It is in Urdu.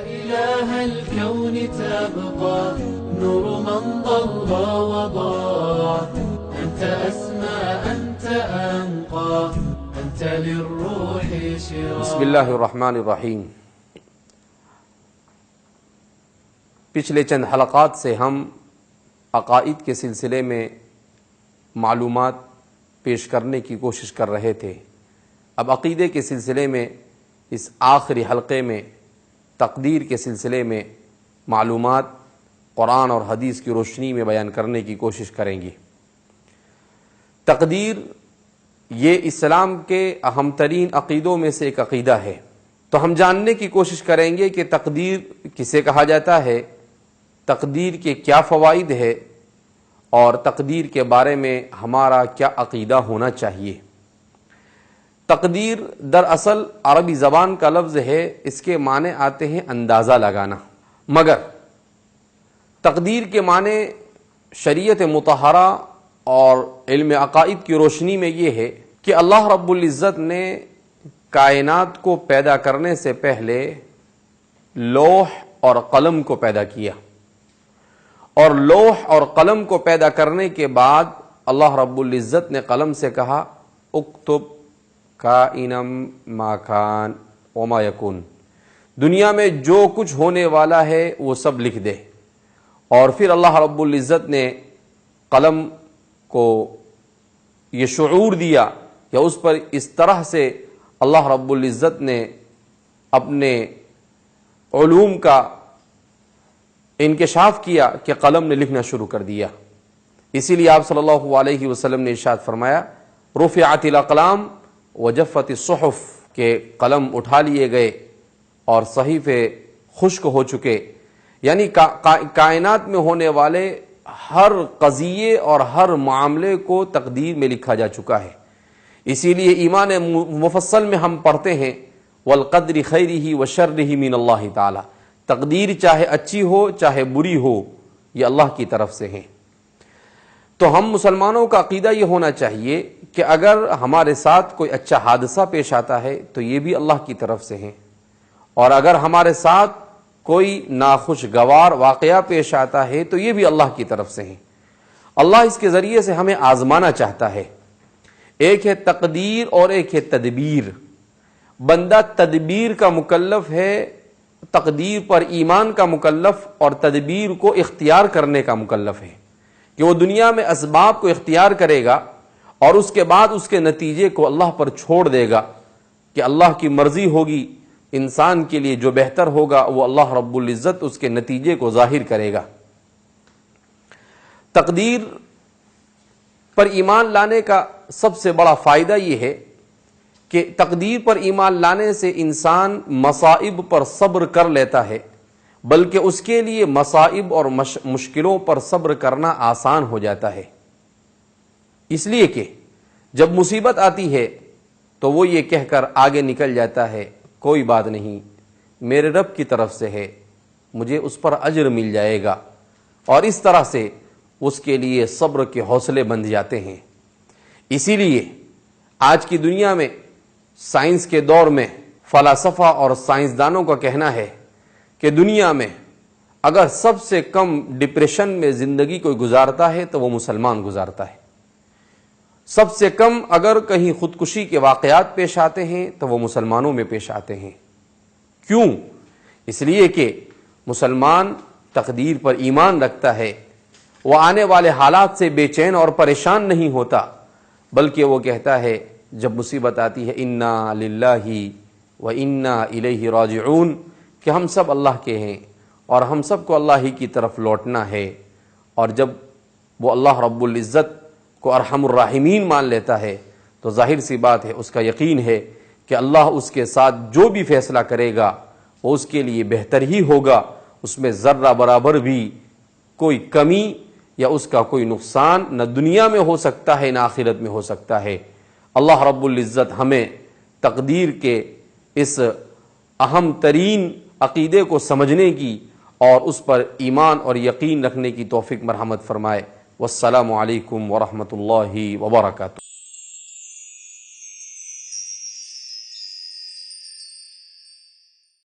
إله الكون تبقى نور من ضل وضاع، أنت أسمى أنت أنقى أنت للروح شراع. بسم اللہ الرحمن الرحیم. پچھلے چند حلقات سے ہم عقائد کے سلسلے میں معلومات پیش کرنے کی کوشش کر رہے تھے. اب عقیدے کے سلسلے میں اس آخری حلقے میں تقدیر کے سلسلے میں معلومات قرآن اور حدیث کی روشنی میں بیان کرنے کی کوشش کریں گے. تقدیر یہ اسلام کے اہم ترین عقیدوں میں سے ایک عقیدہ ہے. تو ہم جاننے کی کوشش کریں گے کہ تقدیر کسے کہا جاتا ہے، تقدیر کے کیا فوائد ہے اور تقدیر کے بارے میں ہمارا کیا عقیدہ ہونا چاہیے. تقدیر دراصل عربی زبان کا لفظ ہے، اس کے معنی آتے ہیں اندازہ لگانا، مگر تقدیر کے معنی شریعت مطہرہ اور علم عقائد کی روشنی میں یہ ہے کہ اللہ رب العزت نے کائنات کو پیدا کرنے سے پہلے لوح اور قلم کو پیدا کیا، اور لوح اور قلم کو پیدا کرنے کے بعد اللہ رب العزت نے قلم سے کہا اکتب کائنم ما کان وما یکون، دنیا میں جو کچھ ہونے والا ہے وہ سب لکھ دے. اور پھر اللہ رب العزت نے قلم کو یہ شعور دیا یا اس پر اس طرح سے اللہ رب العزت نے اپنے علوم کا انکشاف کیا کہ قلم نے لکھنا شروع کر دیا. اسی لیے آپ صلی اللہ علیہ وسلم نے ارشاد فرمایا رفعت الاقلام وجفت الصحف، کہ قلم اٹھا لیے گئے اور صحیفے خشک ہو چکے. یعنی کائنات میں ہونے والے ہر قضیے اور ہر معاملے کو تقدیر میں لکھا جا چکا ہے. اسی لیے ایمان مفصل میں ہم پڑھتے ہیں والقدر خیرہ وشرہ من اللہ تعالی، تقدیر چاہے اچھی ہو چاہے بری ہو یہ اللہ کی طرف سے ہے. تو ہم مسلمانوں کا عقیدہ یہ ہونا چاہیے کہ اگر ہمارے ساتھ کوئی اچھا حادثہ پیش آتا ہے تو یہ بھی اللہ کی طرف سے ہے، اور اگر ہمارے ساتھ کوئی ناخوشگوار واقعہ پیش آتا ہے تو یہ بھی اللہ کی طرف سے ہے. اللہ اس کے ذریعے سے ہمیں آزمانا چاہتا ہے. ایک ہے تقدیر اور ایک ہے تدبیر. بندہ تدبیر کا مکلف ہے، تقدیر پر ایمان کا مکلف اور تدبیر کو اختیار کرنے کا مکلف ہے، کہ وہ دنیا میں اسباب کو اختیار کرے گا اور اس کے بعد اس کے نتیجے کو اللہ پر چھوڑ دے گا کہ اللہ کی مرضی ہوگی، انسان کے لیے جو بہتر ہوگا وہ اللہ رب العزت اس کے نتیجے کو ظاہر کرے گا. تقدیر پر ایمان لانے کا سب سے بڑا فائدہ یہ ہے کہ تقدیر پر ایمان لانے سے انسان مصائب پر صبر کر لیتا ہے، بلکہ اس کے لیے مصائب اور مشکلوں پر صبر کرنا آسان ہو جاتا ہے. اس لیے کہ جب مصیبت آتی ہے تو وہ یہ کہہ کر آگے نکل جاتا ہے کوئی بات نہیں، میرے رب کی طرف سے ہے، مجھے اس پر اجر مل جائے گا، اور اس طرح سے اس کے لیے صبر کے حوصلے بندھ جاتے ہیں. اسی لیے آج کی دنیا میں سائنس کے دور میں فلاسفہ اور سائنسدانوں کا کہنا ہے کہ دنیا میں اگر سب سے کم ڈپریشن میں زندگی کوئی گزارتا ہے تو وہ مسلمان گزارتا ہے. سب سے کم اگر کہیں خودکشی کے واقعات پیش آتے ہیں تو وہ مسلمانوں میں پیش آتے ہیں. کیوں؟ اس لیے کہ مسلمان تقدیر پر ایمان رکھتا ہے، وہ آنے والے حالات سے بے چین اور پریشان نہیں ہوتا، بلکہ وہ کہتا ہے جب مصیبت آتی ہے انا للہ و انا الیہ راجعون، کہ ہم سب اللہ کے ہیں اور ہم سب کو اللہ ہی کی طرف لوٹنا ہے. اور جب وہ اللہ رب العزت کو ارحم الراحمین مان لیتا ہے تو ظاہر سی بات ہے اس کا یقین ہے کہ اللہ اس کے ساتھ جو بھی فیصلہ کرے گا وہ اس کے لیے بہتر ہی ہوگا، اس میں ذرہ برابر بھی کوئی کمی یا اس کا کوئی نقصان نہ دنیا میں ہو سکتا ہے نہ آخرت میں ہو سکتا ہے. اللہ رب العزت ہمیں تقدیر کے اس اہم ترین عقیدے کو سمجھنے کی اور اس پر ایمان اور یقین رکھنے کی توفیق مرحمت فرمائے. والسلام علیکم ورحمۃ اللہ وبرکاتہ.